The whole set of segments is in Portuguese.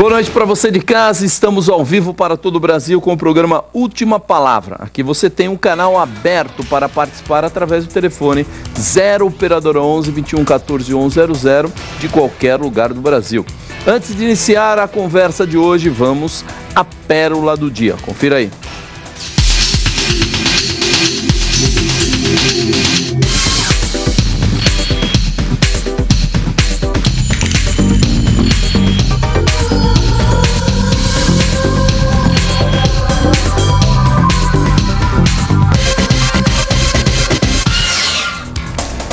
Boa noite para você de casa, estamos ao vivo para todo o Brasil com o programa Última Palavra. Aqui você tem um canal aberto para participar através do telefone 0 operadora 11 21 14 100 de qualquer lugar do Brasil. Antes de iniciar a conversa de hoje, vamos à pérola do dia. Confira aí.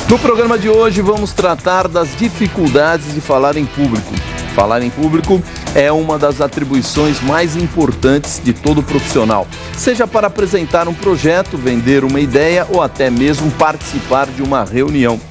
No programa de hoje vamos tratar das dificuldades de falar em público. Falar em público é uma das atribuições mais importantes de todo profissional, seja para apresentar um projeto, vender uma ideia ou até mesmo participar de uma reunião.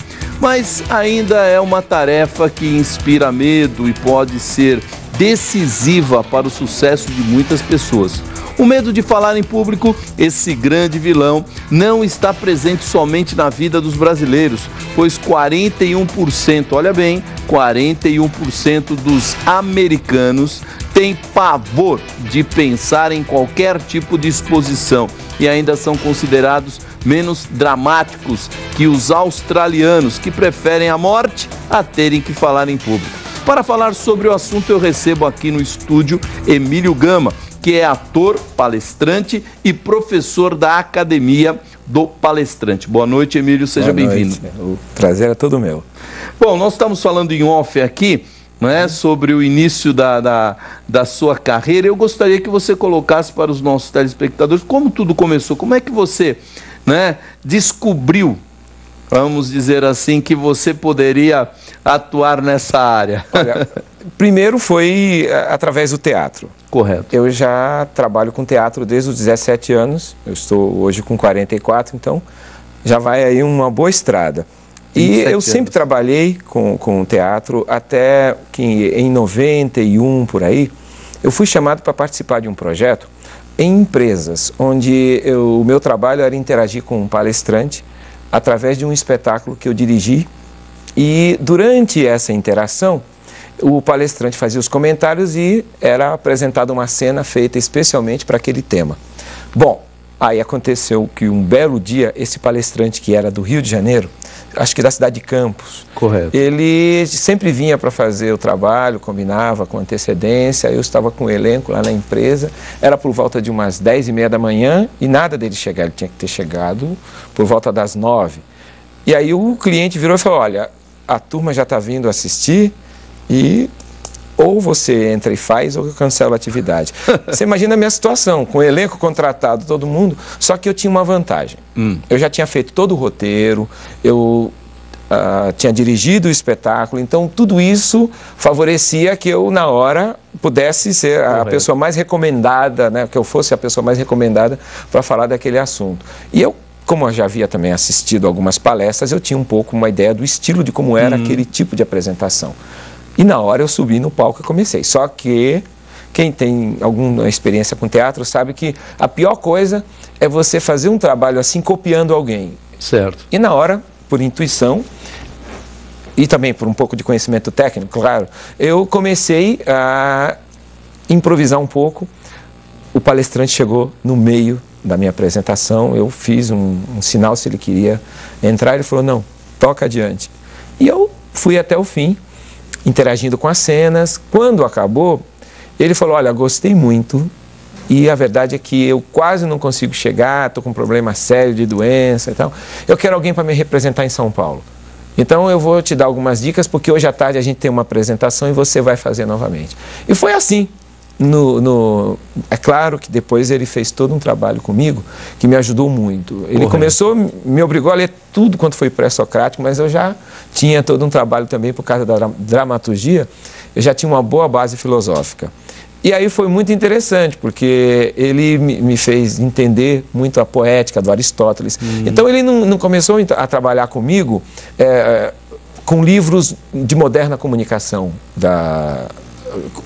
Mas ainda é uma tarefa que inspira medo e pode ser decisiva para o sucesso de muitas pessoas. O medo de falar em público, esse grande vilão, não está presente somente na vida dos brasileiros, pois 41%, olha bem, 41% dos americanos têm pavor de pensar em qualquer tipo de exposição e ainda são considerados menos dramáticos que os australianos, que preferem a morte a terem que falar em público. Para falar sobre o assunto, eu recebo aqui no estúdio Emílio Gama, que é ator, palestrante e professor da Academia do Palestrante. Boa noite, Emílio, seja bem-vindo. O prazer é todo meu. Bom, nós estamos falando em off aqui, né, sobre o início da sua carreira. Eu gostaria que você colocasse para os nossos telespectadores como tudo começou, como é que você, né, descobriu, vamos dizer assim, que você poderia atuar nessa área? Olha, primeiro foi através do teatro. Correto. Eu já trabalho com teatro desde os 17 anos, eu estou hoje com 44, então já vai aí uma boa estrada. E eu sempre trabalhei com teatro até que em 91, por aí, eu fui chamado para participar de um projeto em empresas, onde o meu trabalho era interagir com um palestrante através de um espetáculo que eu dirigi. E durante essa interação, o palestrante fazia os comentários e era apresentada uma cena feita especialmente para aquele tema. Bom, aí aconteceu que um belo dia, esse palestrante que era do Rio de Janeiro, acho que da cidade de Campos, correto, ele sempre vinha para fazer o trabalho, combinava com antecedência, eu estava com o elenco lá na empresa, era por volta de umas 10h30 da manhã e nada dele chegar, ele tinha que ter chegado por volta das 9h. E aí o cliente virou e falou, olha, a turma já está vindo assistir e ou você entra e faz ou eu cancelo a atividade. Você imagina a minha situação, com o elenco contratado, todo mundo, só que eu tinha uma vantagem. Eu já tinha feito todo o roteiro, eu tinha dirigido o espetáculo, então tudo isso favorecia que eu, na hora, pudesse ser a pessoa mais recomendada, né, que eu fosse a pessoa mais recomendada para falar daquele assunto. E eu, como eu já havia também assistido algumas palestras, eu tinha um pouco uma ideia do estilo de como era aquele tipo de apresentação. E na hora eu subi no palco e comecei. Só que quem tem alguma experiência com teatro sabe que a pior coisa é você fazer um trabalho assim copiando alguém. Certo. E na hora, por intuição e também por um pouco de conhecimento técnico, claro, eu comecei a improvisar um pouco. O palestrante chegou no meio da minha apresentação, eu fiz um sinal se ele queria entrar, ele falou, não, toca adiante. E eu fui até o fim, interagindo com as cenas. Quando acabou, ele falou, olha, gostei muito e a verdade é que eu quase não consigo chegar, estou com um problema sério de doença e tal. Eu quero alguém para me representar em São Paulo. Então eu vou te dar algumas dicas, porque hoje à tarde a gente tem uma apresentação e você vai fazer novamente. E foi assim. É claro que depois ele fez todo um trabalho comigo que me ajudou muito. Ele começou, me obrigou a ler tudo quanto foi pré-socrático, mas eu já tinha todo um trabalho também por causa da dramaturgia, eu já tinha uma boa base filosófica. E aí foi muito interessante, porque ele me fez entender muito a poética do Aristóteles. Então ele não começou a trabalhar comigo com livros de moderna comunicação,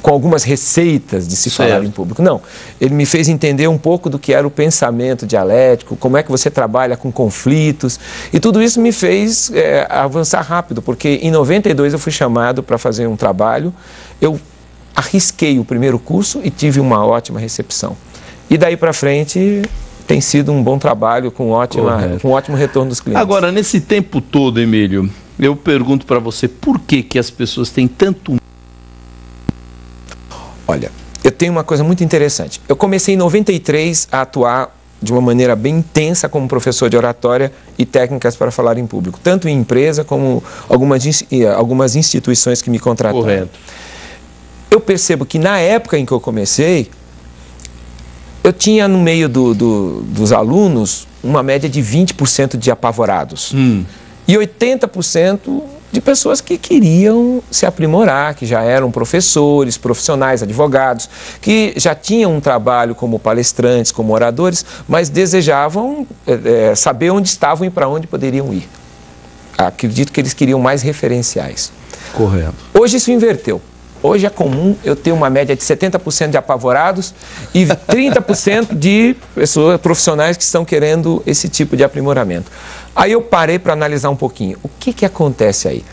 com algumas receitas de se falar em público. Não, ele me fez entender um pouco do que era o pensamento dialético, como é que você trabalha com conflitos, e tudo isso me fez avançar rápido, porque em 92 eu fui chamado para fazer um trabalho, eu arrisquei o primeiro curso e tive uma ótima recepção. E daí para frente tem sido um bom trabalho com ótimo retorno dos clientes. Agora, nesse tempo todo, Emílio, eu pergunto para você, por que as pessoas têm tanto... Olha, eu tenho uma coisa muito interessante. Eu comecei em 93 a atuar de uma maneira bem intensa como professor de oratória e técnicas para falar em público, tanto em empresa como algumas instituições que me contrataram. Correto. Eu percebo que na época em que eu comecei, eu tinha no meio dos alunos uma média de 20% de apavorados e 80% de pessoas que queriam se aprimorar, que já eram professores, profissionais, advogados, que já tinham um trabalho como palestrantes, como oradores, mas desejavam saber onde estavam e para onde poderiam ir. Acredito que eles queriam mais referenciais. Correto. Hoje isso inverteu. Hoje é comum eu ter uma média de 70% de apavorados e 30% de pessoas profissionais que estão querendo esse tipo de aprimoramento. Aí eu parei para analisar um pouquinho. O que acontece aí?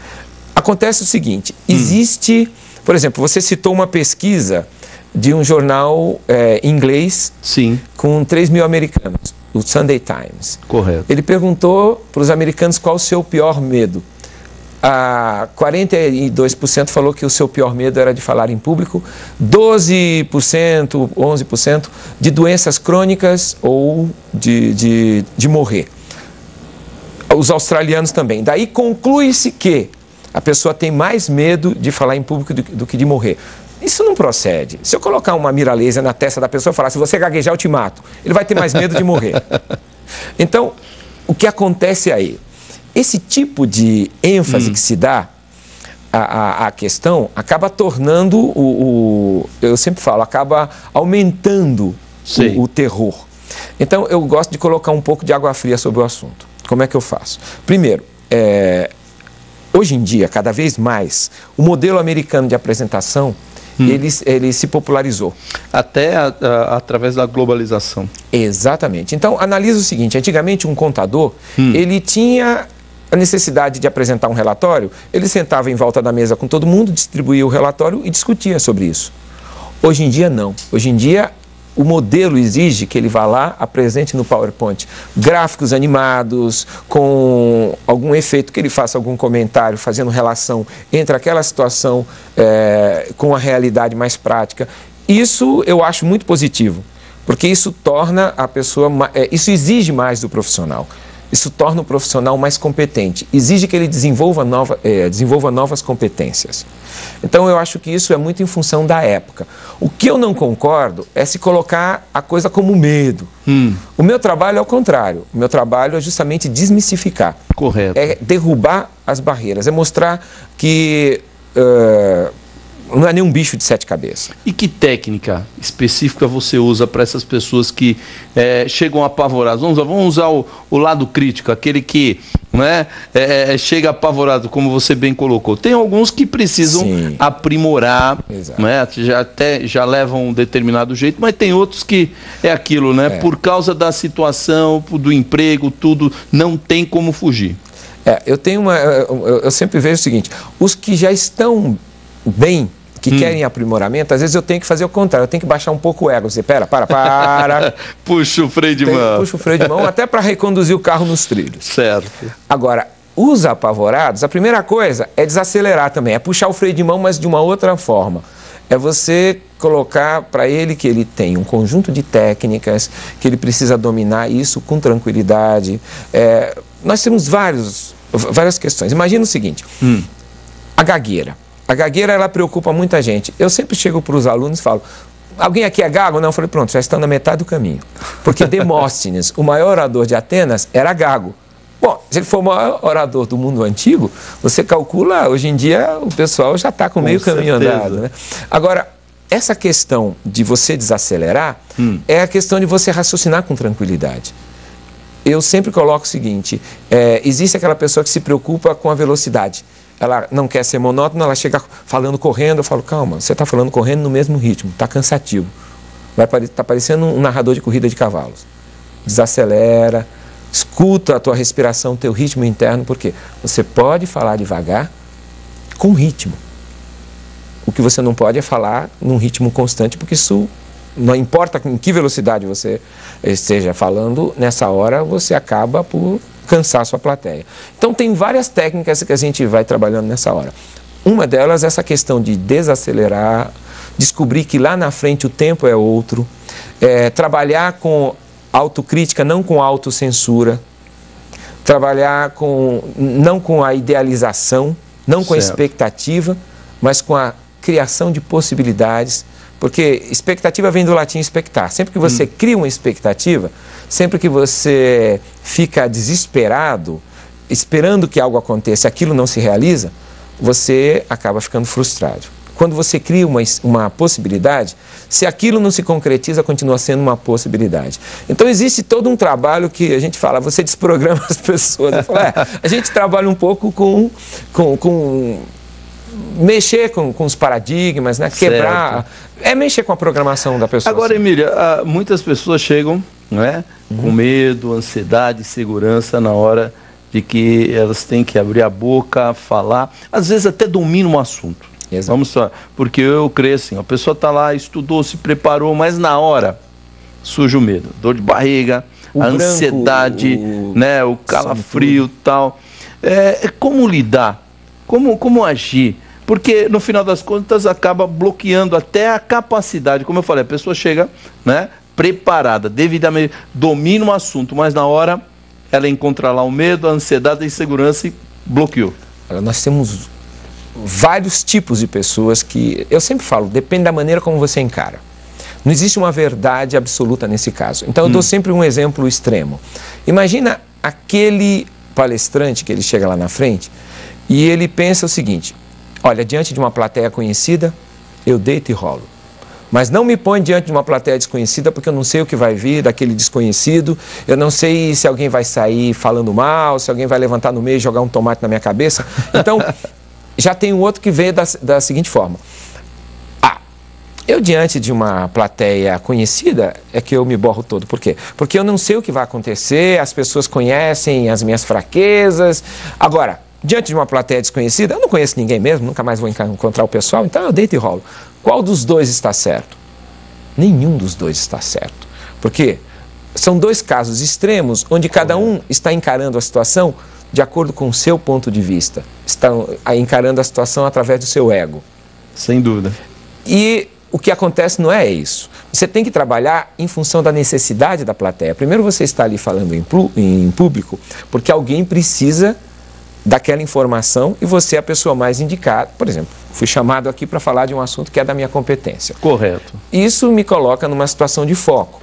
Acontece o seguinte, existe, por exemplo, você citou uma pesquisa de um jornal inglês. Sim. Com 3 mil americanos, o Sunday Times. Correto. Ele perguntou para os americanos qual o seu pior medo. 42% falou que o seu pior medo era de falar em público, 12%, 11% de doenças crônicas ou de morrer. Os australianos também. Daí conclui-se que a pessoa tem mais medo de falar em público do que de morrer. Isso não procede. Se eu colocar uma mira laser na testa da pessoa e falar, se você gaguejar eu te mato, ele vai ter mais medo de morrer. Então, o que acontece aí? Esse tipo de ênfase que se dá à questão acaba tornando eu sempre falo, acaba aumentando o terror. Então eu gosto de colocar um pouco de água fria sobre o assunto. Como é que eu faço? Primeiro, hoje em dia, cada vez mais, o modelo americano de apresentação ele se popularizou. Até através da globalização. Exatamente. Então, analisa o seguinte, antigamente um contador, ele tinha a necessidade de apresentar um relatório, ele sentava em volta da mesa com todo mundo, distribuía o relatório e discutia sobre isso. Hoje em dia, não. Hoje em dia, o modelo exige que ele vá lá, apresente no PowerPoint gráficos animados, com algum efeito, que ele faça algum comentário, fazendo relação entre aquela situação com a realidade mais prática. Isso eu acho muito positivo, porque isso torna a pessoa, isso exige mais do profissional. Isso torna o profissional mais competente, exige que ele desenvolva novas competências. Então eu acho que isso é muito em função da época. O que eu não concordo é se colocar a coisa como medo. O meu trabalho é o contrário, o meu trabalho é justamente desmistificar. Correto. É derrubar as barreiras, é mostrar que não é nenhum bicho de 7 cabeças. E que técnica específica você usa para essas pessoas que chegam apavoradas? Vamos usar o lado crítico, aquele que chega apavorado, como você bem colocou. Tem alguns que precisam aprimorar, já levam um determinado jeito, mas tem outros que é aquilo, por causa da situação, do emprego, tudo, não tem como fugir. Eu sempre vejo o seguinte, os que já estão bem, que querem aprimoramento, às vezes eu tenho que fazer o contrário, eu tenho que baixar um pouco o ego, dizer, para. Puxa o freio de mão. Puxa o freio de mão até para reconduzir o carro nos trilhos. Certo. Agora, os apavorados, a primeira coisa é desacelerar também, é puxar o freio de mão, mas de uma outra forma. É você colocar para ele que ele tem um conjunto de técnicas, que ele precisa dominar isso com tranquilidade. Nós temos várias questões. Imagina o seguinte, a gagueira. A gagueira, ela preocupa muita gente. Eu sempre chego para os alunos e falo, alguém aqui é gago? Não, eu falei, pronto, já estão na metade do caminho. Porque Demóstenes, o maior orador de Atenas, era gago. Bom, se ele for o maior orador do mundo antigo, você calcula, hoje em dia o pessoal já está com meio caminho andado. Agora, essa questão de você desacelerar é a questão de você raciocinar com tranquilidade. Eu sempre coloco o seguinte, existe aquela pessoa que se preocupa com a velocidade. Ela não quer ser monótona, ela chega falando correndo, eu falo, calma, você está falando correndo no mesmo ritmo, está cansativo. Está parecendo um narrador de corrida de cavalos. Desacelera, escuta a tua respiração, teu ritmo interno, porque você pode falar devagar com ritmo. O que você não pode é falar num ritmo constante, porque isso, não importa em que velocidade você esteja falando, nessa hora você acaba por cansar a sua plateia. Então tem várias técnicas que a gente vai trabalhando nessa hora. Uma delas é essa questão de desacelerar, descobrir que lá na frente o tempo é outro, trabalhar com autocrítica, não com autocensura, trabalhar não com a idealização, não com a expectativa, mas com a criação de possibilidades, porque expectativa vem do latim expectar. Sempre que você cria uma expectativa, sempre que você fica desesperado, esperando que algo aconteça, aquilo não se realiza, você acaba ficando frustrado. Quando você cria uma possibilidade, se aquilo não se concretiza, continua sendo uma possibilidade. Então existe todo um trabalho que a gente fala, você desprograma as pessoas. Eu falo, a gente trabalha um pouco com mexer com os paradigmas, né? Quebrar, mexer com a programação da pessoa. Agora, assim. Emília, muitas pessoas chegam, não é? Com medo, ansiedade, insegurança na hora de que elas têm que abrir a boca, falar, às vezes até dominam um assunto. Exato. Vamos só, porque eu creio assim, a pessoa está lá, estudou, se preparou, mas na hora surge o medo, dor de barriga, a ansiedade, né, o calafrio e tal. Como lidar? Como agir? Porque no final das contas acaba bloqueando até a capacidade, como eu falei, a pessoa chega, né, preparada, devidamente, domina um assunto, mas na hora ela encontra lá o medo, a ansiedade, a insegurança e bloqueou. Nós temos vários tipos de pessoas que, eu sempre falo, depende da maneira como você encara. Não existe uma verdade absoluta nesse caso. Então eu dou sempre um exemplo extremo. Imagina aquele palestrante que ele chega lá na frente e ele pensa o seguinte: olha, diante de uma plateia conhecida, eu deito e rolo. Mas não me põe diante de uma plateia desconhecida, porque eu não sei o que vai vir daquele desconhecido, eu não sei se alguém vai sair falando mal, se alguém vai levantar no meio e jogar um tomate na minha cabeça. Então, já tem um outro que veio da seguinte forma: eu diante de uma plateia conhecida é que eu me borro todo. Por quê? Porque eu não sei o que vai acontecer, as pessoas conhecem as minhas fraquezas. Agora, diante de uma plateia desconhecida, eu não conheço ninguém mesmo, nunca mais vou encontrar o pessoal, então eu deito e rolo. Qual dos dois está certo? Nenhum dos dois está certo. Por quê? São dois casos extremos, onde cada um está encarando a situação de acordo com o seu ponto de vista. Está encarando a situação através do seu ego. Sem dúvida. E o que acontece não é isso. Você tem que trabalhar em função da necessidade da plateia. Primeiro você está ali falando em público, porque alguém precisa daquela informação e você é a pessoa mais indicada. Por exemplo, fui chamado aqui para falar de um assunto que é da minha competência. Correto. Isso me coloca numa situação de foco.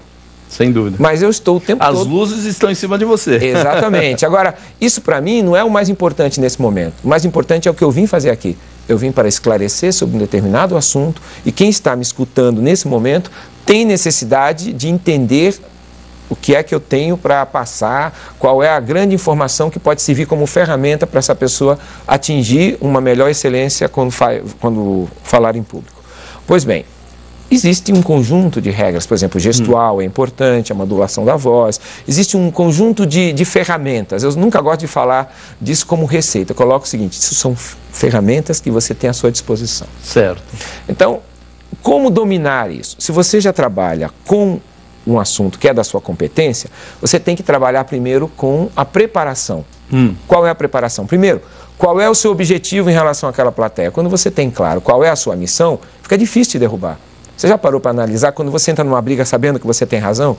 Sem dúvida. Mas eu estou o tempo todo... As luzes estão em cima de você. Exatamente. Agora, isso para mim não é o mais importante nesse momento. O mais importante é o que eu vim fazer aqui. Eu vim para esclarecer sobre um determinado assunto e quem está me escutando nesse momento tem necessidade de entender o que é que eu tenho para passar, qual é a grande informação que pode servir como ferramenta para essa pessoa atingir uma melhor excelência quando falar em público. Pois bem, existe um conjunto de regras, por exemplo, gestual é importante, a modulação da voz, existe um conjunto de ferramentas. Eu nunca gosto de falar disso como receita, eu coloco o seguinte: isso são ferramentas que você tem à sua disposição. Certo. Então, como dominar isso? Se você já trabalha com um assunto que é da sua competência, você tem que trabalhar primeiro com a preparação. Qual é a preparação? Primeiro, qual é o seu objetivo em relação àquela plateia? Quando você tem claro qual é a sua missão, fica difícil de derrubar. Você já parou para analisar quando você entra numa briga sabendo que você tem razão?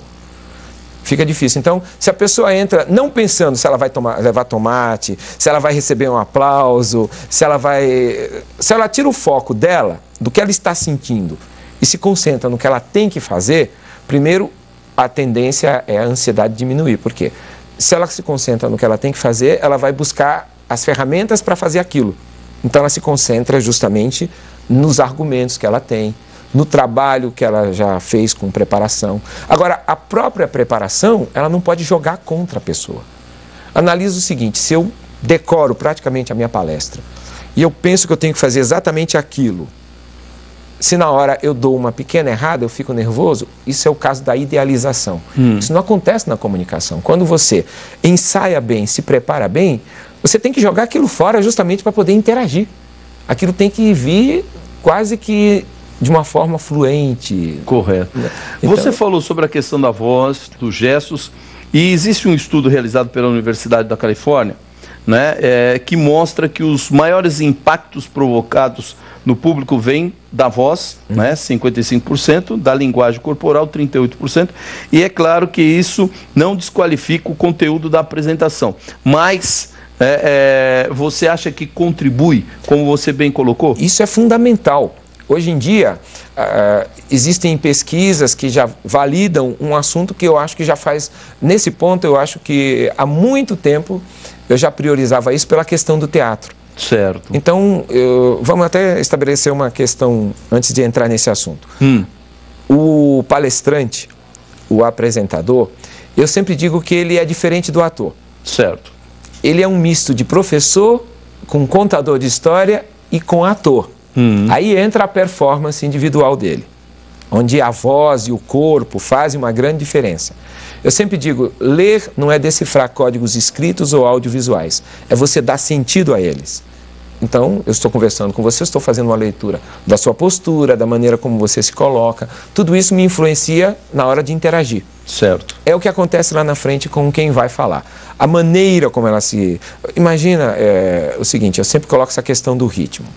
Fica difícil. Então, se a pessoa entra não pensando se ela vai levar tomate, se ela vai receber um aplauso, se ela tira o foco dela, do que ela está sentindo, e se concentra no que ela tem que fazer, primeiro, a tendência é a ansiedade diminuir. Por quê? Se ela se concentra no que ela tem que fazer, ela vai buscar as ferramentas para fazer aquilo. Então, ela se concentra justamente nos argumentos que ela tem, no trabalho que ela já fez com preparação. Agora, a própria preparação, ela não pode jogar contra a pessoa. Analisa o seguinte: se eu decoro praticamente a minha palestra e eu penso que eu tenho que fazer exatamente aquilo, se na hora eu dou uma pequena errada, eu fico nervoso, isso é o caso da idealização. Isso não acontece na comunicação. Quando você ensaia bem, se prepara bem, você tem que jogar aquilo fora justamente para poder interagir. Aquilo tem que vir quase que de uma forma fluente. Correto. Então, você falou sobre a questão da voz, dos gestos, e existe um estudo realizado pela Universidade da Califórnia, né, que mostra que os maiores impactos provocados no público vêm da voz, né, 55%, da linguagem corporal, 38%, e é claro que isso não desqualifica o conteúdo da apresentação, mas você acha que contribui, como você bem colocou? Isso é fundamental. Hoje em dia, existem pesquisas que já validam um assunto que eu acho que já faz, nesse ponto, eu acho que há muito tempo eu já priorizava isso pela questão do teatro. Certo. Então, vamos até estabelecer uma questão antes de entrar nesse assunto. O palestrante, o apresentador, eu sempre digo que ele é diferente do ator. Certo. Ele é um misto de professor, com contador de história e com ator. Aí entra a performance individual dele, onde a voz e o corpo fazem uma grande diferença. Eu sempre digo, ler não é decifrar códigos escritos ou audiovisuais, é você dar sentido a eles. Então, eu estou conversando com você, estou fazendo uma leitura da sua postura, da maneira como você se coloca, tudo isso me influencia na hora de interagir. Certo. É o que acontece lá na frente com quem vai falar. A maneira como ela se... Imagina o seguinte, eu sempre coloco essa questão do ritmo.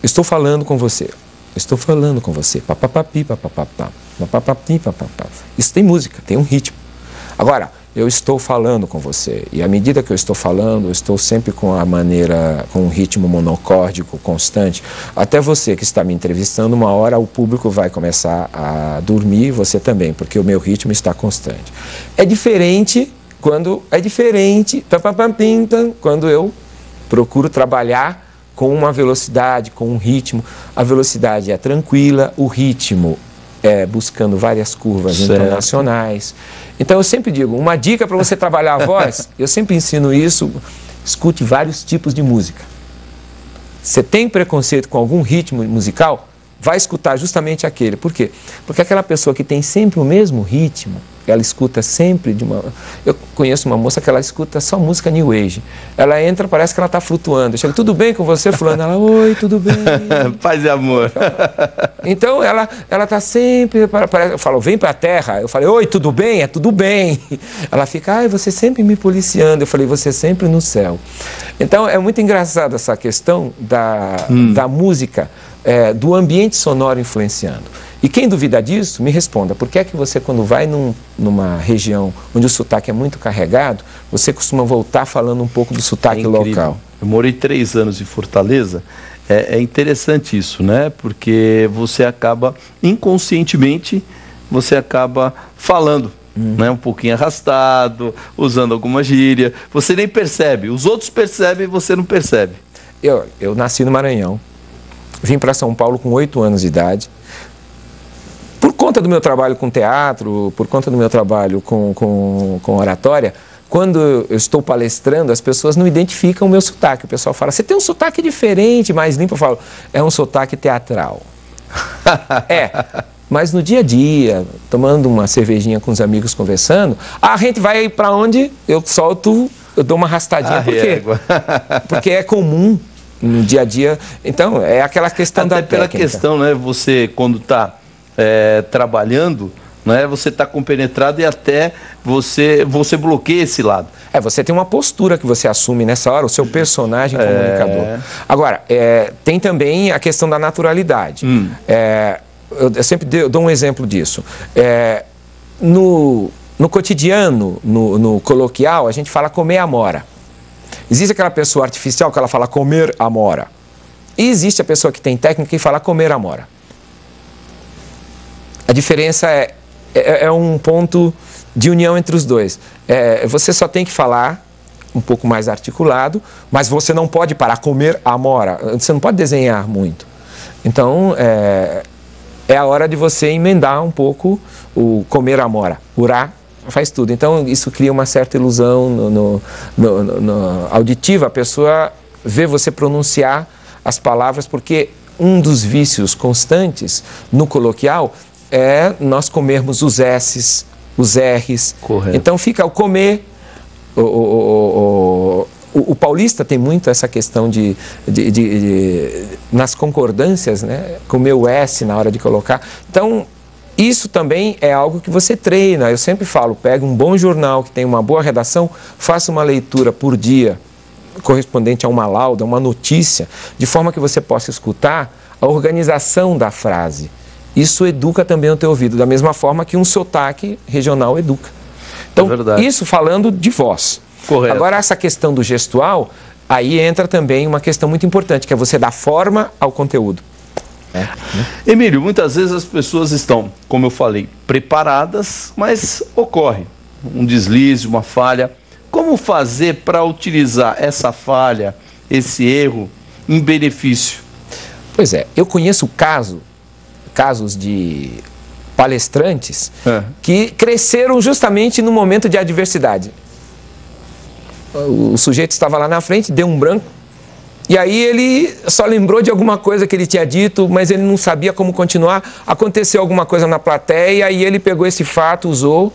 Estou falando com você. Estou falando com você. Papapapi, papapá. Papapapi, papapá. Isso tem música, tem um ritmo. Agora, eu estou falando com você. E à medida que eu estou falando, eu estou sempre com a maneira, com um ritmo monocórdico constante. Até você que está me entrevistando, uma hora o público vai começar a dormir, você também, porque o meu ritmo está constante. É diferente quando eu procuro trabalhar com uma velocidade, com um ritmo. A velocidade é tranquila, o ritmo é buscando várias curvas internacionais. Então eu sempre digo, uma dica para você trabalhar a voz, eu sempre ensino isso, escute vários tipos de música. Você tem preconceito com algum ritmo musical? Vai escutar justamente aquele. Por quê? Porque aquela pessoa que tem sempre o mesmo ritmo, ela escuta sempre de uma... Eu conheço uma moça que ela escuta só música New Age. Ela entra, parece que ela está flutuando. Eu chego, tudo bem com você, fulano? Ela, oi, tudo bem. Paz e amor. Então, ela está sempre... Eu falo, vem para a Terra. Eu falei, oi, tudo bem? É tudo bem. Ela fica, ai, você sempre me policiando. Eu falei, você sempre no céu. Então, é muito engraçado essa questão da música, do ambiente sonoro influenciando. E quem duvida disso, me responda, por que é que você, quando vai numa região onde o sotaque é muito carregado, você costuma voltar falando um pouco do sotaque local? Eu morei 3 anos em Fortaleza, é interessante isso, né? Porque você acaba, inconscientemente, você acaba falando, né? Um pouquinho arrastado, usando alguma gíria, você nem percebe, os outros percebem e você não percebe. Eu nasci no Maranhão, vim para São Paulo com 8 anos de idade. Por conta do meu trabalho com teatro, por conta do meu trabalho com oratória, quando eu estou palestrando, as pessoas não identificam o meu sotaque. O pessoal fala, você tem um sotaque diferente, mais limpo. Eu falo, é um sotaque teatral. Mas no dia a dia, tomando uma cervejinha com os amigos, conversando, a gente vai para onde eu dou uma arrastadinha. Por quê? Porque é comum no dia a dia. Então, é aquela questão da técnica. Até pela questão, né? Você, quando está trabalhando, né, você está compenetrado e até você bloqueia esse lado. Você tem uma postura que você assume nessa hora, o seu personagem comunicador. Agora, tem também a questão da naturalidade. Eu sempre dou um exemplo disso. No cotidiano, no coloquial, a gente fala comer amora. Existe aquela pessoa artificial que ela fala comer amora. E existe a pessoa que tem técnica e fala comer amora. A diferença é um ponto de união entre os dois. Você só tem que falar um pouco mais articulado, mas você não pode parar, comer amora. Você não pode desenhar muito. Então, é a hora de você emendar um pouco o comer amora. Urá faz tudo. Então, isso cria uma certa ilusão no auditiva. A pessoa vê você pronunciar as palavras, porque um dos vícios constantes no coloquial é nós comermos os S's, os R's. Correto. Então fica o comer, o O paulista tem muito essa questão nas concordâncias, né? Com o meu S na hora de colocar. Então, isso também é algo que você treina. Eu sempre falo, pega um bom jornal que tem uma boa redação, faça uma leitura por dia, correspondente a uma lauda, uma notícia, de forma que você possa escutar a organização da frase. Isso educa também o teu ouvido, da mesma forma que um sotaque regional educa. Então, isso falando de voz. Correto. Agora, essa questão do gestual, aí entra também uma questão muito importante, que é você dar forma ao conteúdo. Emílio, muitas vezes as pessoas estão, como eu falei, preparadas, mas ocorre um deslize, uma falha. Como fazer para utilizar essa falha, esse erro, em benefício? Pois é, eu conheço casos de palestrantes que cresceram justamente no momento de adversidade. O sujeito estava lá na frente, deu um branco, e aí ele só lembrou de alguma coisa que ele tinha dito, mas ele não sabia como continuar. Aconteceu alguma coisa na plateia e ele pegou esse fato, usou,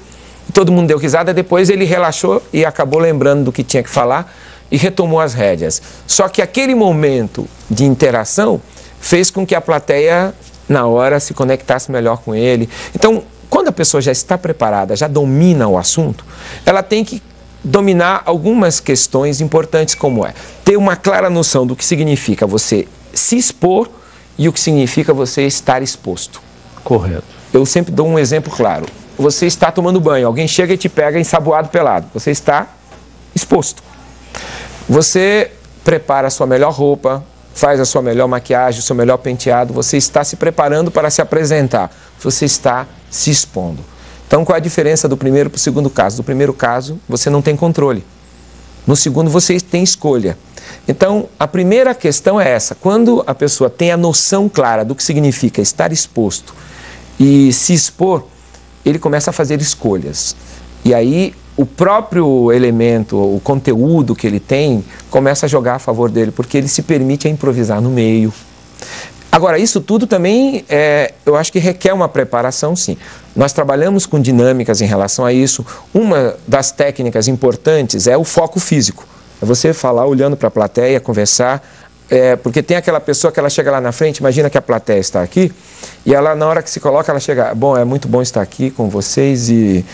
todo mundo deu risada, depois ele relaxou e acabou lembrando do que tinha que falar e retomou as rédeas. Só que aquele momento de interação fez com que a plateia, na hora, se conectasse melhor com ele. Então, quando a pessoa já está preparada, já domina o assunto, ela tem que dominar algumas questões importantes, como ter uma clara noção do que significa você se expor e o que significa você estar exposto. Correto. Eu sempre dou um exemplo claro. Você está tomando banho, alguém chega e te pega ensaboado pelado. Você está exposto. Você prepara a sua melhor roupa, faz a sua melhor maquiagem, o seu melhor penteado, você está se preparando para se apresentar, você está se expondo. Então, qual é a diferença do primeiro para o segundo caso? Do primeiro caso, você não tem controle. No segundo, você tem escolha. Então, a primeira questão é essa. Quando a pessoa tem a noção clara do que significa estar exposto e se expor, ele começa a fazer escolhas. E aí, o próprio elemento, o conteúdo que ele tem, começa a jogar a favor dele, porque ele se permite a improvisar no meio. Agora, isso tudo também, eu acho que requer uma preparação, sim. Nós trabalhamos com dinâmicas em relação a isso. Uma das técnicas importantes é o foco físico. É você falar olhando para a plateia, conversar, porque tem aquela pessoa que ela chega lá na frente, imagina que a plateia está aqui, e ela, na hora que se coloca, ela chega, bom, é muito bom estar aqui com vocês e...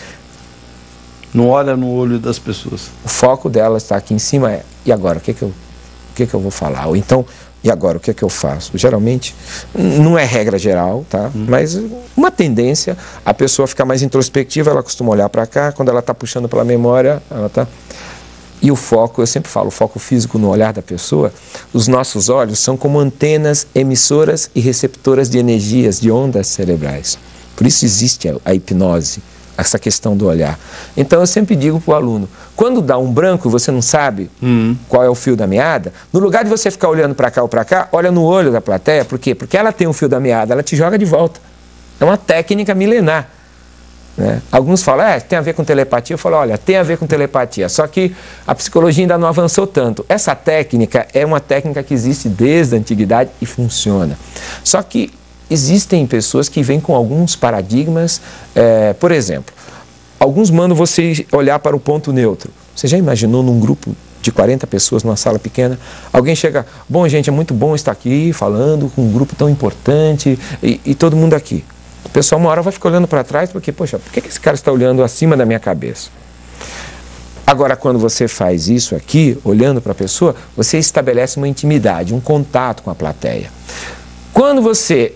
Não olha no olho das pessoas. O foco dela está aqui em cima, e agora, o que eu vou falar? Ou então, e agora, o que eu faço? Geralmente, não é regra geral, tá? Mas uma tendência, a pessoa ficar mais introspectiva, ela costuma olhar para cá, quando ela está puxando pela memória, ela está... E o foco, eu sempre falo, o foco físico no olhar da pessoa, os nossos olhos são como antenas emissoras e receptoras de energias, de ondas cerebrais. Por isso existe a hipnose, essa questão do olhar. Então eu sempre digo para o aluno, quando dá um branco e você não sabe qual é o fio da meada, no lugar de você ficar olhando para cá ou para cá, olha no olho da plateia. Por quê? Porque ela tem um fio da meada, ela te joga de volta. É uma técnica milenar. Né? Alguns falam, tem a ver com telepatia. Eu falo, olha, tem a ver com telepatia, só que a psicologia ainda não avançou tanto. Essa técnica é uma técnica que existe desde a antiguidade e funciona. Só que existem pessoas que vêm com alguns paradigmas, por exemplo, alguns mandam você olhar para o ponto neutro. Você já imaginou num grupo de 40 pessoas, numa sala pequena, alguém chega, bom gente, é muito bom estar aqui falando com um grupo tão importante e todo mundo aqui. O pessoal uma hora vai ficar olhando para trás porque, poxa, por que esse cara está olhando acima da minha cabeça? Agora, quando você faz isso aqui, olhando para a pessoa, você estabelece uma intimidade, um contato com a plateia. Quando você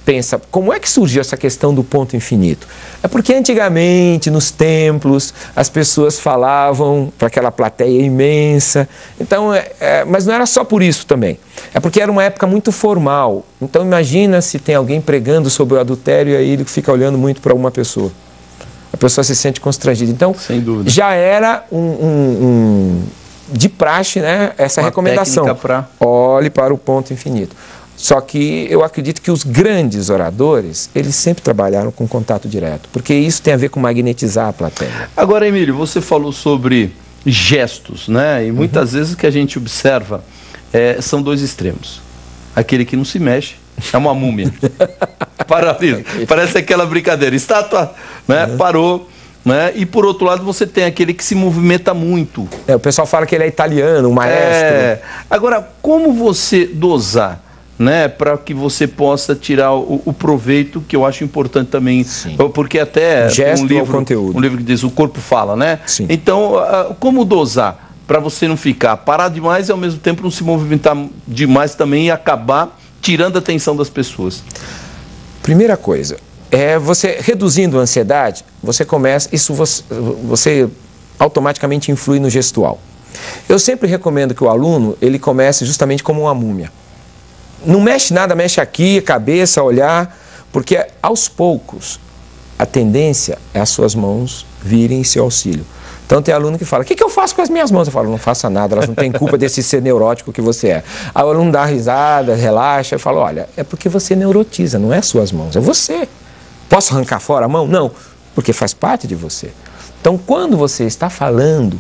pensa, como é que surgiu essa questão do ponto infinito? É porque antigamente, nos templos, as pessoas falavam para aquela plateia imensa. Então, mas não era só por isso também. É porque era uma época muito formal. Então, imagina se tem alguém pregando sobre o adultério e aí ele fica olhando muito para uma pessoa. A pessoa se sente constrangida. Então, sem dúvida, já era de praxe, né, essa recomendação. Olhe para o ponto infinito. Só que eu acredito que os grandes oradores, eles sempre trabalharam com contato direto, porque isso tem a ver com magnetizar a plateia. Agora, Emílio, você falou sobre gestos, né? E muitas vezes o que a gente observa são dois extremos. Aquele que não se mexe é uma múmia. Paralisa. Parece aquela brincadeira. Estátua, né? Parou. né? E por outro lado você tem aquele que se movimenta muito. O pessoal fala que ele é italiano, um maestro. Agora, como você dosar, né, para que você possa tirar o proveito, que eu acho importante também. Sim. Porque até gesto um livro, conteúdo. Um livro que diz o corpo fala, né? Sim. Então, como dosar para você não ficar parado demais e ao mesmo tempo não se movimentar demais também e acabar tirando a atenção das pessoas? Primeira coisa, você reduzindo a ansiedade, você começa, você automaticamente influi no gestual. Eu sempre recomendo que o aluno, ele comece justamente como uma múmia. Não mexe nada, mexe aqui, cabeça, olhar, porque aos poucos a tendência é as suas mãos virem em seu auxílio. Então tem aluno que fala, o que eu faço com as minhas mãos? Eu falo, não faça nada, elas não têm culpa desse ser neurótico que você é. Aí o aluno dá risada, relaxa, eu falo, olha, é porque você neurotiza, não é suas mãos, é você. Posso arrancar fora a mão? Não, porque faz parte de você. Então quando você está falando,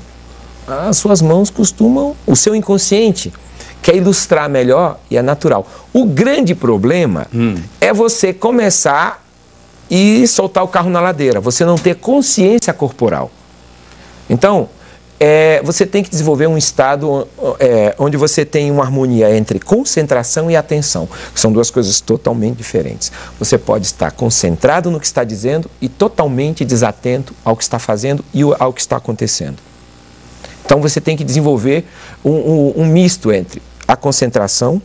as suas mãos costumam, o seu inconsciente quer ilustrar melhor e é natural. O grande problema é você começar e soltar o carro na ladeira, você não ter consciência corporal. Então, você tem que desenvolver um estado onde você tem uma harmonia entre concentração e atenção, que são duas coisas totalmente diferentes. Você pode estar concentrado no que está dizendo e totalmente desatento ao que está fazendo e ao que está acontecendo. Então você tem que desenvolver um misto entre a concentração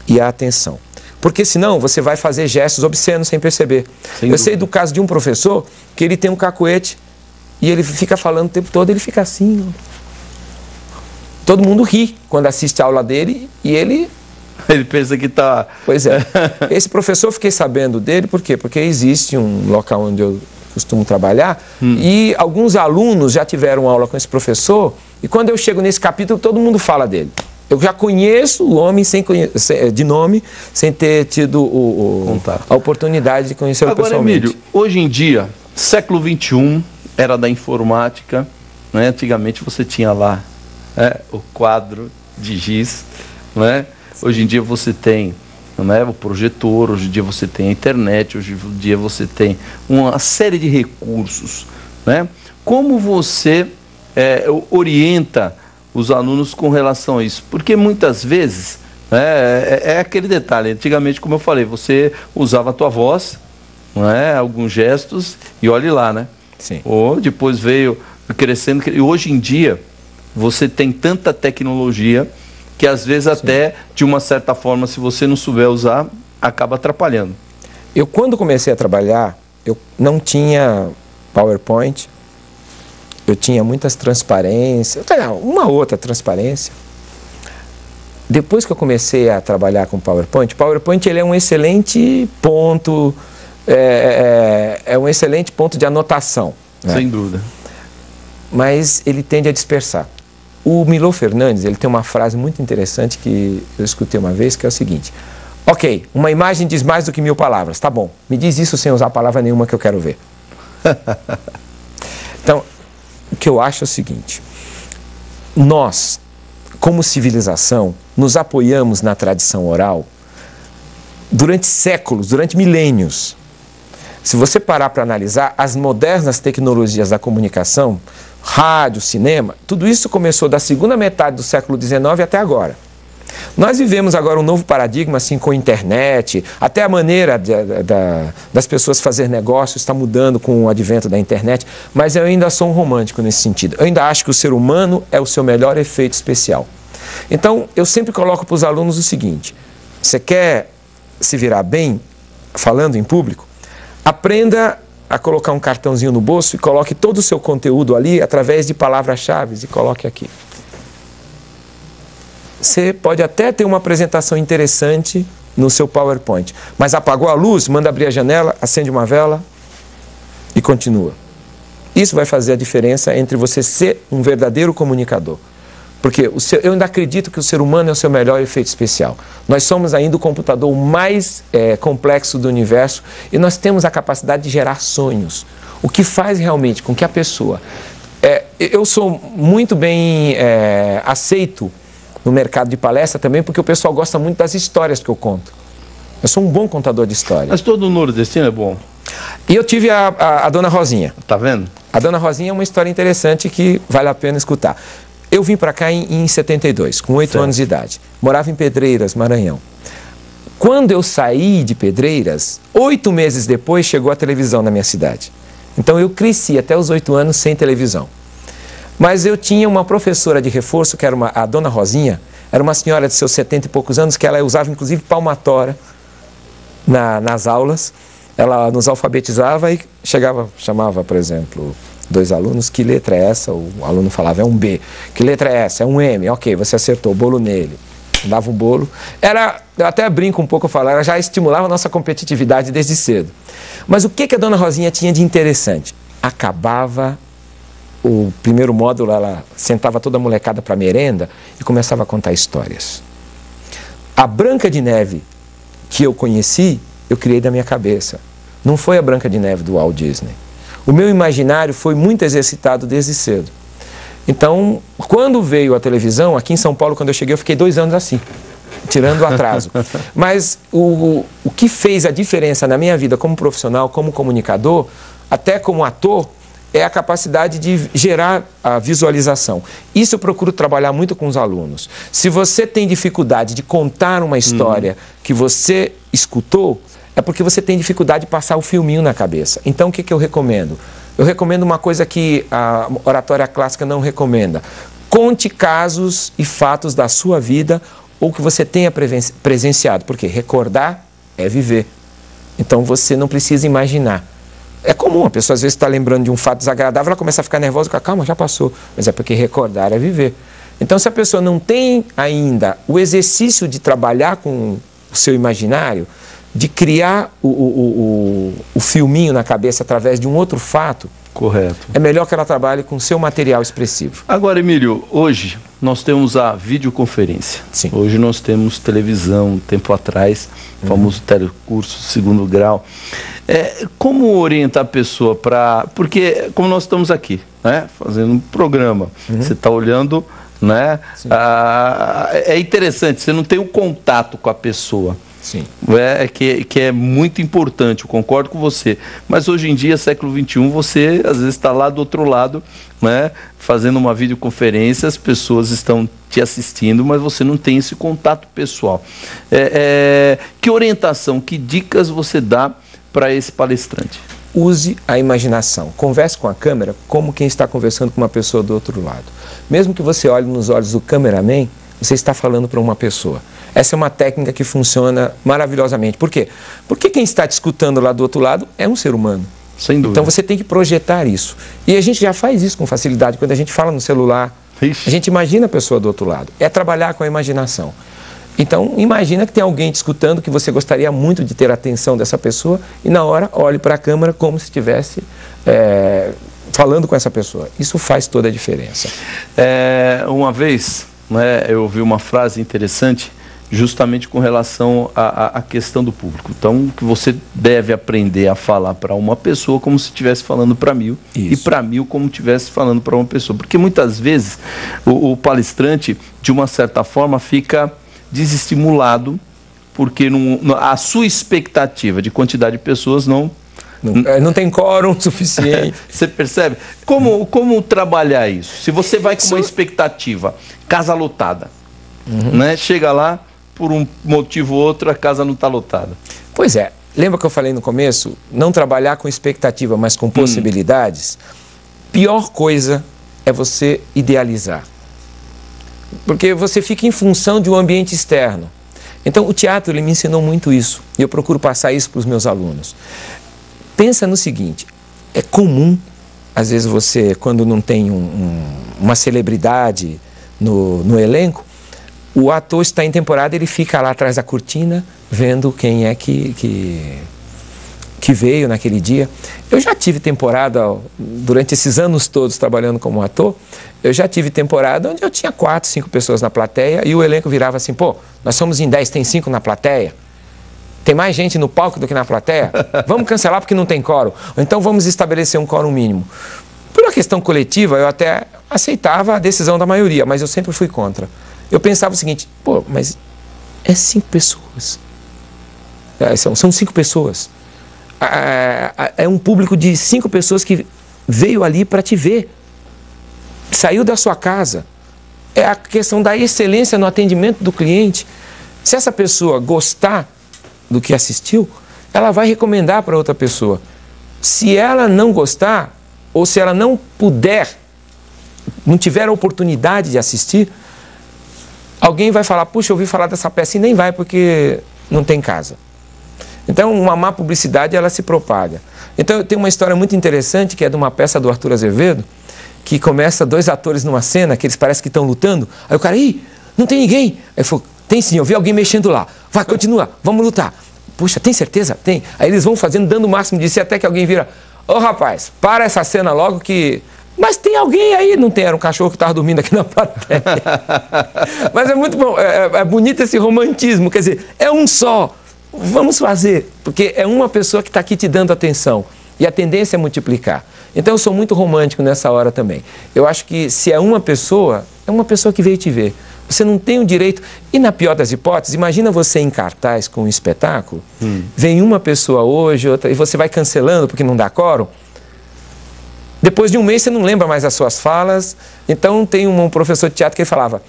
e a atenção. Porque senão você vai fazer gestos obscenos sem perceber. Eu sei do caso de um professor que ele tem um cacuete e ele fica falando o tempo todo, ele fica assim. Todo mundo ri quando assiste a aula dele e ele pensa que está... Pois é. Esse professor, eu fiquei sabendo dele, por quê? Porque existe um local onde eu costumo trabalhar e alguns alunos já tiveram aula com esse professor e quando eu chego nesse capítulo, todo mundo fala dele. Eu já conheço o homem de nome, sem ter tido a oportunidade de conhecê-lo pessoalmente. Agora, Emílio, hoje em dia, século XXI, era da informática, né? Antigamente você tinha lá o quadro de giz, né? Hoje em dia você tem o projetor, hoje em dia você tem a internet, hoje em dia você tem uma série de recursos, né? Como você orienta os alunos com relação a isso? Porque muitas vezes é aquele detalhe, antigamente, como eu falei, você usava a tua voz, alguns gestos e olhe lá, né? Sim. Ou depois veio crescendo, e hoje em dia você tem tanta tecnologia que às vezes até, de uma certa forma, se você não souber usar, acaba atrapalhando. Eu, quando comecei a trabalhar, eu não tinha PowerPoint, eu tinha muitas transparências, uma outra transparência. Depois que eu comecei a trabalhar com PowerPoint, ele é um excelente ponto, um excelente ponto de anotação. Sem dúvida. Mas ele tende a dispersar. O Milor Fernandes, ele tem uma frase muito interessante que eu escutei uma vez, que é o seguinte: ok, uma imagem diz mais do que 1000 palavras, tá bom, me diz isso sem usar palavra nenhuma que eu quero ver. Então, o que eu acho é o seguinte: nós, como civilização, nos apoiamos na tradição oral durante séculos, durante milênios. Se você parar para analisar, as modernas tecnologias da comunicação, rádio, cinema, tudo isso começou da segunda metade do século XIX até agora. Nós vivemos agora um novo paradigma, assim, com a internet, até a maneira das pessoas fazer negócios está mudando com o advento da internet, mas eu ainda sou um romântico nesse sentido. Eu ainda acho que o ser humano é o seu melhor efeito especial. Então, eu sempre coloco para os alunos o seguinte: você quer se virar bem falando em público? Aprenda a colocar um cartãozinho no bolso e coloque todo o seu conteúdo ali através de palavras-chave e coloque aqui. Você pode até ter uma apresentação interessante no seu PowerPoint, mas apagou a luz, manda abrir a janela, acende uma vela e continua. Isso vai fazer a diferença entre você ser um verdadeiro comunicador. Porque eu ainda acredito que o ser humano é o seu melhor efeito especial. Nós somos ainda o computador mais complexo do universo e nós temos a capacidade de gerar sonhos. O que faz realmente com que a pessoa... eu sou muito bem aceito no mercado de palestra também, porque o pessoal gosta muito das histórias que eu conto. Eu sou um bom contador de histórias. Mas todo nordestino é bom. E eu tive a dona Rosinha. Tá vendo? A Dona Rosinha é uma história interessante que vale a pena escutar. Eu vim para cá em 72, com 8 anos de idade. Morava em Pedreiras, Maranhão. Quando eu saí de Pedreiras, 8 meses depois chegou a televisão na minha cidade. Então eu cresci até os 8 anos sem televisão. Mas eu tinha uma professora de reforço, que era a Dona Rosinha, era uma senhora de seus 70 e poucos anos, que ela usava inclusive palmatória nas aulas. Ela nos alfabetizava e chamava, por exemplo, 2 alunos, que letra é essa? O aluno falava, é um B. Que letra é essa? É um M. Ok, você acertou, bolo nele. Dava um bolo. Eu até brinco um pouco, eu falo, ela já estimulava a nossa competitividade desde cedo. Mas o que a Dona Rosinha tinha de interessante? Acabava o primeiro módulo, ela sentava toda a molecada para merenda e começava a contar histórias. A Branca de Neve que eu conheci, eu criei da minha cabeça. Não foi a Branca de Neve do Walt Disney. O meu imaginário foi muito exercitado desde cedo. Então, quando veio a televisão, aqui em São Paulo, quando eu cheguei, eu fiquei 2 anos assim, tirando o atraso. Mas o que fez a diferença na minha vida como profissional, como comunicador, até como ator, é a capacidade de gerar a visualização. Isso eu procuro trabalhar muito com os alunos. Se você tem dificuldade de contar uma história que você escutou, é porque você tem dificuldade de passar o filminho na cabeça. Então, o que eu recomendo? Eu recomendo uma coisa que a oratória clássica não recomenda. Conte casos e fatos da sua vida ou que você tenha presenciado. Porque recordar é viver. Então, você não precisa imaginar. É comum, a pessoa às vezes está lembrando de um fato desagradável, ela começa a ficar nervosa, calma, já passou. Mas é porque recordar é viver. Então, se a pessoa não tem ainda o exercício de trabalhar com o seu imaginário, de criar o filminho na cabeça através de um outro fato, correto, é melhor que ela trabalhe com seu material expressivo. Agora, Emílio, hoje nós temos a videoconferência. Sim. Hoje nós temos televisão, tempo atrás, o famoso telecurso, 2º grau. Como orientar a pessoa para... Porque, como nós estamos aqui, né, fazendo um programa, você está olhando, né, é interessante, você não tem o contato com a pessoa. Sim. Que é muito importante, eu concordo com você. Mas hoje em dia, século XXI, você às vezes está lá do outro lado, né, fazendo uma videoconferência, as pessoas estão te assistindo, mas você não tem esse contato pessoal. Que orientação, que dicas você dá para esse palestrante? Use a imaginação. Converse com a câmera como quem está conversando com uma pessoa do outro lado. Mesmo que você olhe nos olhos do cameraman, você está falando para uma pessoa. Essa é uma técnica que funciona maravilhosamente. Por quê? Porque quem está te escutando lá do outro lado é um ser humano. Sem dúvida. Então você tem que projetar isso. E a gente já faz isso com facilidade. Quando a gente fala no celular, a gente imagina a pessoa do outro lado. É trabalhar com a imaginação. Então, imagina que tem alguém te escutando que você gostaria muito de ter a atenção dessa pessoa e na hora olhe para a câmera como se estivesse falando com essa pessoa. Isso faz toda a diferença. Uma vez, né, eu ouvi uma frase interessante justamente com relação à questão do público. Então, que você deve aprender a falar para uma pessoa como se estivesse falando para 1000 e para 1000 como se estivesse falando para uma pessoa. Porque muitas vezes o palestrante, de uma certa forma, fica desestimulado porque a sua expectativa de quantidade de pessoas não tem quórum suficiente. Você percebe? Como trabalhar isso? Se você vai com uma expectativa, casa lotada, né? Chega lá, por um motivo ou outro, a casa não está lotada. Pois é. Lembra que eu falei no começo? Não trabalhar com expectativa, mas com possibilidades. Pior coisa é você idealizar. Porque você fica em função de um ambiente externo. Então, o teatro ele me ensinou muito isso. E eu procuro passar isso para os meus alunos. Pensa no seguinte, é comum, às vezes você, quando não tem uma celebridade no elenco, o ator está em temporada, ele fica lá atrás da cortina, vendo quem é que veio naquele dia. Eu já tive temporada, durante esses anos todos trabalhando como ator, eu já tive temporada onde eu tinha 4, 5 pessoas na plateia e o elenco virava assim, pô, nós somos em 10, tem 5 na plateia? Tem mais gente no palco do que na plateia? Vamos cancelar porque não tem quórum. Ou então vamos estabelecer um quórum mínimo. Por uma questão coletiva, eu até aceitava a decisão da maioria, mas eu sempre fui contra. Eu pensava o seguinte, pô, mas é 5 pessoas. São 5 pessoas. É um público de 5 pessoas que veio ali para te ver, saiu da sua casa. É a questão da excelência no atendimento do cliente. Se essa pessoa gostar do que assistiu, ela vai recomendar para outra pessoa. Se ela não gostar, ou se ela não puder, não tiver a oportunidade de assistir, alguém vai falar, puxa, eu ouvi falar dessa peça e nem vai porque não tem casa. Então, uma má publicidade, ela se propaga. Então, eu tenho uma história muito interessante, que é de uma peça do Arthur Azevedo, que começa 2 atores numa cena, que eles parecem que estão lutando. Aí o cara, ih, não tem ninguém. Aí ele falou, tem sim, eu vi alguém mexendo lá. Vai, continua, vamos lutar. Puxa, tem certeza? Tem. Aí eles vão fazendo, dando o máximo de si, até que alguém vira, ô rapaz, para essa cena logo que... Mas tem alguém aí, não tem, era um cachorro que estava dormindo aqui na plateia. Mas é muito bom, é bonito esse romantismo, quer dizer, é um só, vamos fazer, porque é uma pessoa que está aqui te dando atenção, e a tendência é multiplicar. Então eu sou muito romântico nessa hora também. Eu acho que se é uma pessoa que veio te ver. Você não tem o direito, e na pior das hipóteses, imagina você em cartaz com um espetáculo, vem uma pessoa hoje, outra, e você vai cancelando porque não dá quórum. Depois de um mês você não lembra mais as suas falas. Então tem um professor de teatro que ele falava,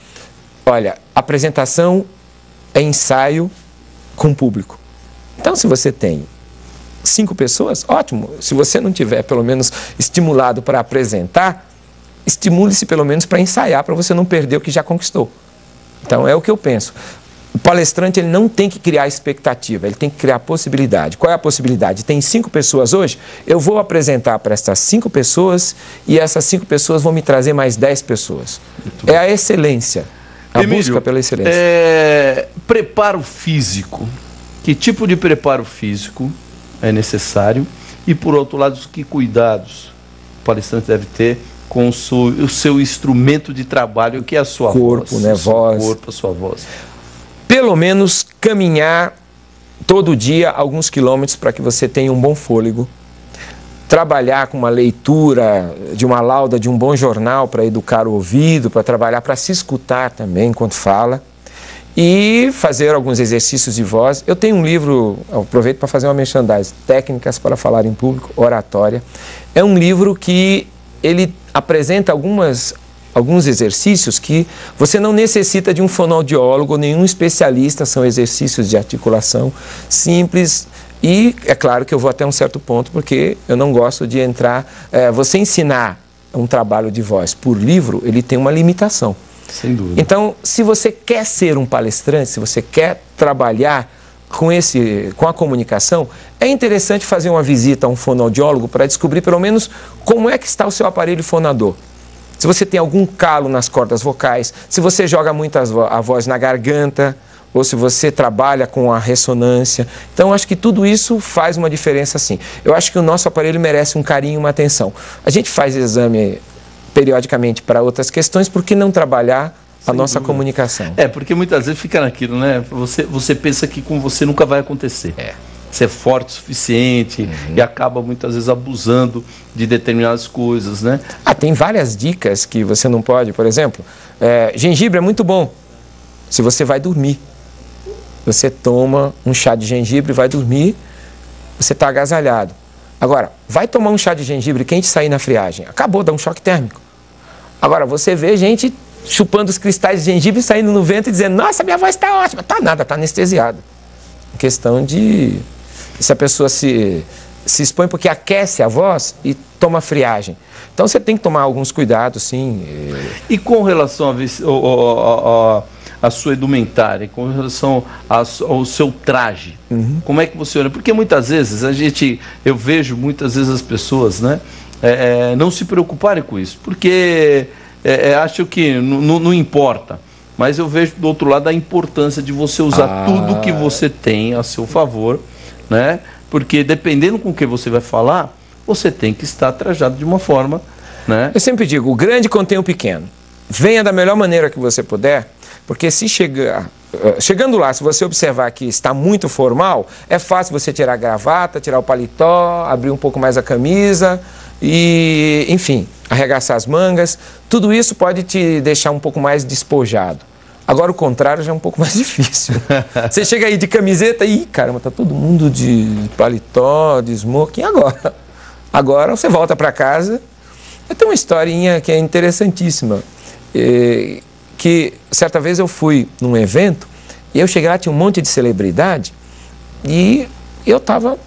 olha, apresentação é ensaio com público. Então se você tem 5 pessoas, ótimo. Se você não tiver pelo menos estimulado para apresentar, estimule-se pelo menos para ensaiar, para você não perder o que já conquistou. Então é o que eu penso. O palestrante ele não tem que criar expectativa, ele tem que criar possibilidade. Qual é a possibilidade? Tem 5 pessoas hoje, eu vou apresentar para essas 5 pessoas e essas 5 pessoas vão me trazer mais 10 pessoas. É a excelência, a busca pela excelência. Preparo físico. Que tipo de preparo físico é necessário? E por outro lado, que cuidados o palestrante deve ter com o seu instrumento de trabalho, que é a sua corpo, voz. Né? Voz. Corpo, a sua voz. Pelo menos caminhar todo dia alguns quilômetros para que você tenha um bom fôlego. Trabalhar com uma leitura de uma lauda de um bom jornal para educar o ouvido, para trabalhar, para se escutar também enquanto fala. E fazer alguns exercícios de voz. Eu tenho um livro, aproveito para fazer uma merchandising, Técnicas para Falar em Público, Oratória. É um livro que ele apresenta alguns exercícios que você não necessita de um fonoaudiólogo, nenhum especialista, são exercícios de articulação simples. E é claro que eu vou até um certo ponto, porque eu não gosto de entrar... você ensinar um trabalho de voz por livro, ele tem uma limitação. Sem dúvida. Então, se você quer ser um palestrante, se você quer trabalhar com a comunicação, é interessante fazer uma visita a um fonoaudiólogo para descobrir pelo menos como é que está o seu aparelho fonador. Se você tem algum calo nas cordas vocais, se você joga muito a voz na garganta, ou se você trabalha com a ressonância. Então, acho que tudo isso faz uma diferença, sim. Eu acho que o nosso aparelho merece um carinho e uma atenção. A gente faz exame periodicamente para outras questões, por que não trabalhar a nossa comunicação? Porque muitas vezes fica naquilo, né? Você pensa que com você nunca vai acontecer. Você é forte o suficiente e acaba muitas vezes abusando de determinadas coisas, né? Tem várias dicas que você não pode, por exemplo, gengibre é muito bom se você vai dormir. Você toma um chá de gengibre e vai dormir, você está agasalhado. Agora, vai tomar um chá de gengibre quente e sair na friagem. Acabou, dá um choque térmico. Agora, você vê gente chupando os cristais de gengibre, saindo no vento e dizendo, nossa, minha voz está ótima. Tá nada, está anestesiada. Questão de... Se a pessoa se expõe porque aquece a voz e toma friagem. Então, você tem que tomar alguns cuidados, sim. E com relação a sua indumentária, com relação ao seu traje, como é que você olha? Porque muitas vezes eu vejo muitas vezes as pessoas, né, não se preocuparem com isso, porque acham que não importa. Mas eu vejo do outro lado a importância de você usar tudo que você tem a seu favor, né? Porque dependendo com o que você vai falar, você tem que estar trajado de uma forma, né? Eu sempre digo, o grande contém o pequeno. Venha da melhor maneira que você puder, porque se chegando lá, se você observar que está muito formal, é fácil você tirar a gravata, tirar o paletó, abrir um pouco mais a camisa e, enfim, arregaçar as mangas. Tudo isso pode te deixar um pouco mais despojado. Agora o contrário já é um pouco mais difícil. Você chega aí de camiseta e, caramba, tá todo mundo de paletó, de smoking, agora? Agora você volta para casa. Tem uma historinha que é interessantíssima, que certa vez eu fui num evento e eu cheguei lá, tinha um monte de celebridade e eu estava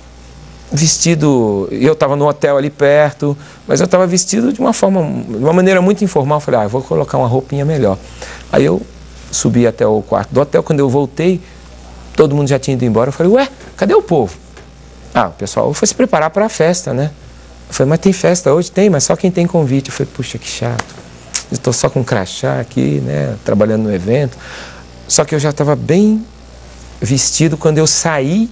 vestido, eu estava no hotel ali perto, mas eu estava vestido de uma maneira muito informal. Eu falei, eu vou colocar uma roupinha melhor. Aí eu subi até o quarto do hotel, quando eu voltei, todo mundo já tinha ido embora. Eu falei, ué, cadê o povo? O pessoal foi se preparar para a festa, né? Eu falei, mas tem festa hoje? Tem, mas só quem tem convite. Eu falei, puxa, que chato. Estou só com crachá aqui, né, trabalhando no evento. Só que eu já estava bem vestido quando eu saí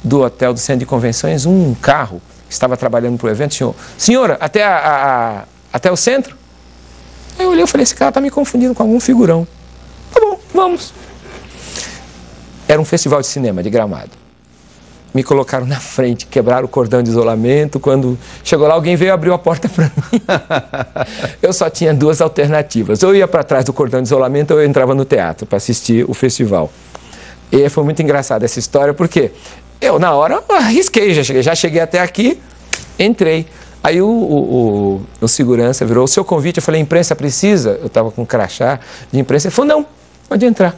do hotel do centro de convenções. Um carro que estava trabalhando para o evento, senhora, até o centro? Aí eu olhei e falei, esse cara está me confundindo com algum figurão. Tá bom, vamos. Era um festival de cinema de Gramado. Me colocaram na frente, quebraram o cordão de isolamento. Quando chegou lá, alguém veio e abriu a porta para mim. Eu só tinha duas alternativas. Ou eu ia para trás do cordão de isolamento ou eu entrava no teatro para assistir o festival. E foi muito engraçada essa história, porque eu, na hora, arrisquei. Já cheguei até aqui, entrei. Aí o segurança virou, o seu convite, eu falei, imprensa precisa? Eu estava com crachá de imprensa. Ele falou, não, pode entrar.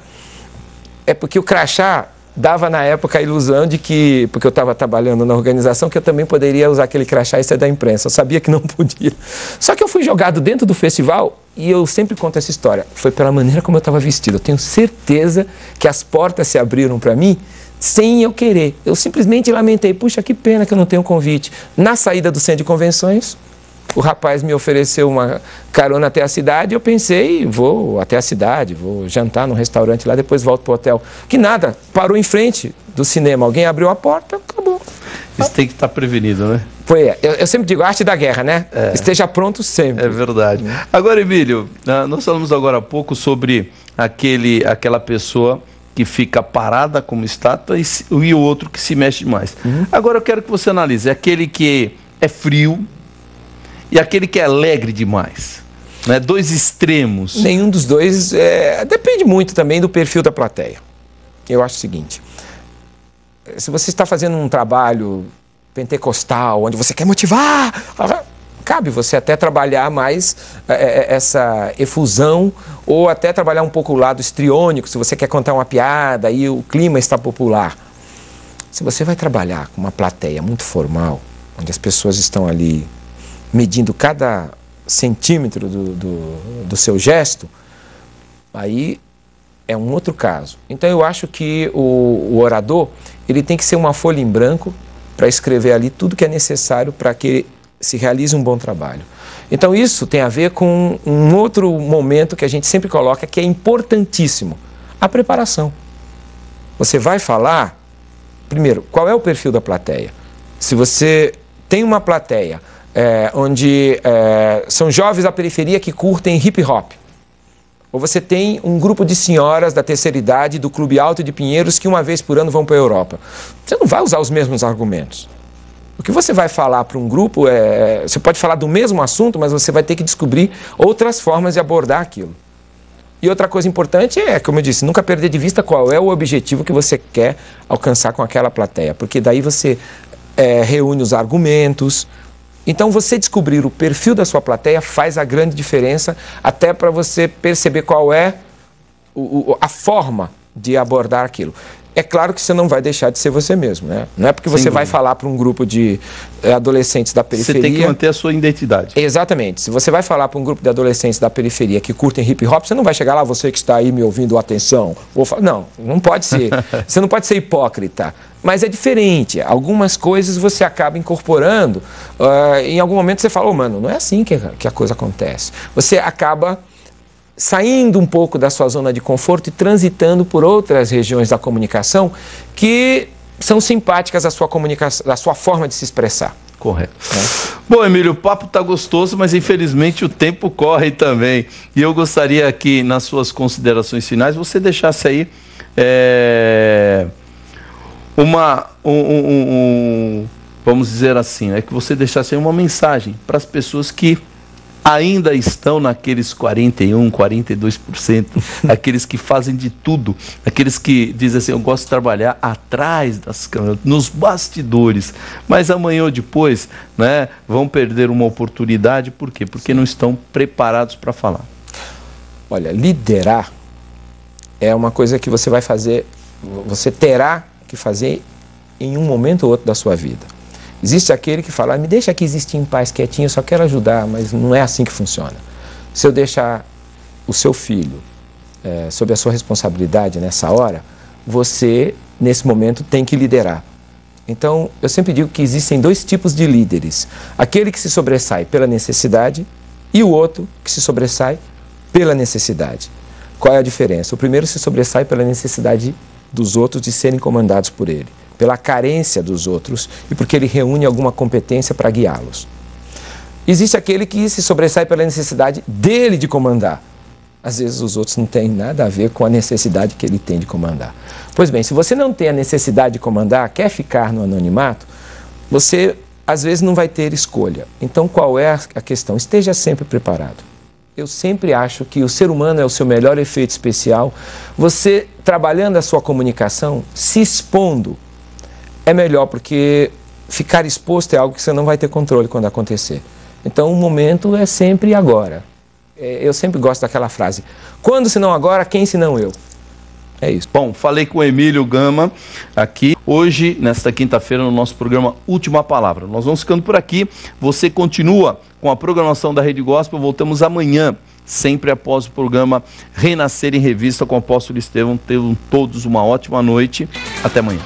É porque o crachá dava na época a ilusão de que, porque eu estava trabalhando na organização, que eu também poderia usar aquele crachá e ser da imprensa. Eu sabia que não podia. Só que eu fui jogado dentro do festival e eu sempre conto essa história. Foi pela maneira como eu estava vestido. Eu tenho certeza que as portas se abriram para mim sem eu querer. Eu simplesmente lamentei, puxa, que pena que eu não tenho convite. Na saída do centro de convenções, o rapaz me ofereceu uma carona até a cidade e eu pensei, vou até a cidade, vou jantar num restaurante lá, depois volto para o hotel. Que nada, parou em frente do cinema, alguém abriu a porta, acabou. Isso tem que estar prevenido, né? Eu sempre digo, arte da guerra, né? Esteja pronto sempre. É verdade. Agora, Emílio, nós falamos agora há pouco sobre aquela pessoa que fica parada como estátua e o outro que se mexe demais. Agora eu quero que você analise aquele que é frio e aquele que é alegre demais, né? Dois extremos. Nenhum dos dois, depende muito também do perfil da plateia. Eu acho o seguinte, se você está fazendo um trabalho pentecostal, onde você quer motivar, cabe você até trabalhar mais essa efusão, ou até trabalhar um pouco o lado histriônico, se você quer contar uma piada e o clima está popular. Se você vai trabalhar com uma plateia muito formal, onde as pessoas estão ali medindo cada centímetro do seu gesto, aí é um outro caso. Então eu acho que o orador, ele tem que ser uma folha em branco para escrever ali tudo que é necessário para que se realize um bom trabalho. Então isso tem a ver com um outro momento que a gente sempre coloca, que é importantíssimo, a preparação. Você vai falar, primeiro, qual é o perfil da plateia? Se você tem uma plateia onde são jovens da periferia que curtem hip hop, ou você tem um grupo de senhoras da terceira idade do Clube Alto de Pinheiros que uma vez por ano vão para a Europa, você não vai usar os mesmos argumentos. O que você vai falar para um grupo você pode falar do mesmo assunto, mas você vai ter que descobrir outras formas de abordar aquilo. E outra coisa importante como eu disse, nunca perder de vista qual é o objetivo que você quer alcançar com aquela plateia, porque daí você reúne os argumentos. Então, você descobrir o perfil da sua plateia faz a grande diferença, até para você perceber qual é a forma de abordar aquilo. É claro que você não vai deixar de ser você mesmo, né? Não é porque você vai falar para um grupo de adolescentes da periferia... Você tem que manter a sua identidade. Exatamente. Se você vai falar para um grupo de adolescentes da periferia que curtem hip hop, você não vai chegar lá, você que está aí me ouvindo, atenção. Não pode ser. Você não pode ser hipócrita. Mas é diferente. Algumas coisas você acaba incorporando. Em algum momento você fala, mano, não é assim que a coisa acontece. Você acaba saindo um pouco da sua zona de conforto e transitando por outras regiões da comunicação que são simpáticas à sua comunicação, à sua forma de se expressar. Correto. Bom, Emílio, o papo está gostoso, mas infelizmente o tempo corre também. E eu gostaria que, nas suas considerações finais, você deixasse aí vamos dizer assim, que você deixasse aí uma mensagem para as pessoas que ainda estão naqueles 41%, 42%, aqueles que fazem de tudo, aqueles que dizem assim, eu gosto de trabalhar atrás das câmeras, nos bastidores, mas amanhã ou depois, né, vão perder uma oportunidade, por quê? Porque não estão preparados para falar. Olha, liderar é uma coisa que você vai fazer, você terá que fazer em um momento ou outro da sua vida. Existe aquele que fala, me deixa aqui existir em paz, quietinho, eu só quero ajudar, mas não é assim que funciona. Se eu deixar o seu filho sob a sua responsabilidade nessa hora, você, nesse momento, tem que liderar. Então, eu sempre digo que existem dois tipos de líderes. Aquele que se sobressai pela necessidade e o outro que se sobressai pela necessidade. Qual é a diferença? O primeiro se sobressai pela necessidade dos outros de serem comandados por ele, pela carência dos outros e porque ele reúne alguma competência para guiá-los. Existe aquele que se sobressai pela necessidade dele de comandar. Às vezes os outros não têm nada a ver com a necessidade que ele tem de comandar. Pois bem, se você não tem a necessidade de comandar, quer ficar no anonimato, você às vezes não vai ter escolha. Então qual é a questão? Esteja sempre preparado. Eu sempre acho que o ser humano é o seu melhor efeito especial. Você trabalhando a sua comunicação, se expondo, é melhor, porque ficar exposto é algo que você não vai ter controle quando acontecer. Então, o momento é sempre agora. Eu sempre gosto daquela frase, quando se não agora, quem se não eu? É isso. Bom, falei com o Emílio Gama aqui, hoje, nesta quinta-feira, no nosso programa Última Palavra. Nós vamos ficando por aqui, você continua com a programação da Rede Gospel, voltamos amanhã, sempre após o programa Renascer em Revista com o Apóstolo Estevão. Tenham todos uma ótima noite, até amanhã.